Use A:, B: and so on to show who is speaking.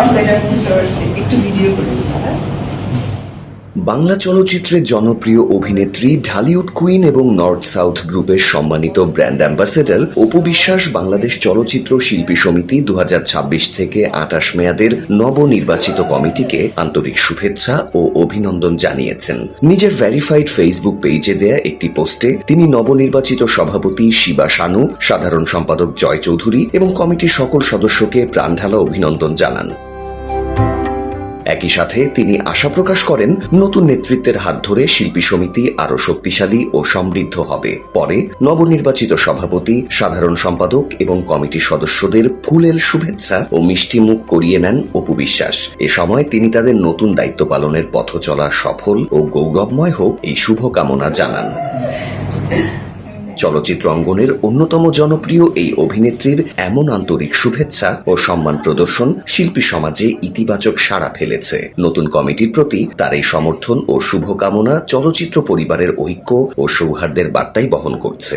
A: আপনাকে বুঝতে পারছি, একটু ভিডিও করে
B: বাংলা চলচ্চিত্রের জনপ্রিয় অভিনেত্রী, ঢালিউড কুইন এবং নর্থ সাউথ গ্রুপের সম্মানিত ব্র্যান্ড অ্যাম্বাসেডর অপু বিশ্বাস বাংলাদেশ চলচ্চিত্র শিল্পী সমিতি 2026 থেকে 28 মেয়াদের নবনির্বাচিত কমিটিকে আন্তরিক শুভেচ্ছা ও অভিনন্দন জানিয়েছেন। নিজের ভেরিফাইড ফেসবুক পেজে দেয়া একটি পোস্টে তিনি নবনির্বাচিত সভাপতি শিবা শানু, সাধারণ সম্পাদক জয় চৌধুরী এবং কমিটির সকল সদস্যকে প্রাণঢালা অভিনন্দন জানান। একই সাথে তিনি আশা প্রকাশ করেন নতুন নেতৃত্বের হাত ধরে শিল্পী সমিতি আরো শক্তিশালী ও সমৃদ্ধ হবে। পরে নবনির্বাচিত সভাপতি, সাধারণ সম্পাদক এবং কমিটির সদস্যদের ফুলেল শুভেচ্ছা ও মিষ্টি মুখ করিয়ে নেন অপু বিশ্বাস। এ সময় তিনি তাদের নতুন দায়িত্ব পালনের পথ চলা সফল ও গৌরবময় হোক এই শুভকামনা জানান। চলচ্চিত্র অঙ্গনের অন্যতম জনপ্রিয় এই অভিনেত্রীর এমন আন্তরিক শুভেচ্ছা ও সম্মান প্রদর্শন শিল্পী সমাজে ইতিবাচক সাড়া ফেলেছে। নতুন কমিটির প্রতি তার এই সমর্থন ও শুভকামনা চলচ্চিত্র পরিবারের ঐক্য ও সৌহার্দ্যের বার্তাই বহন করছে।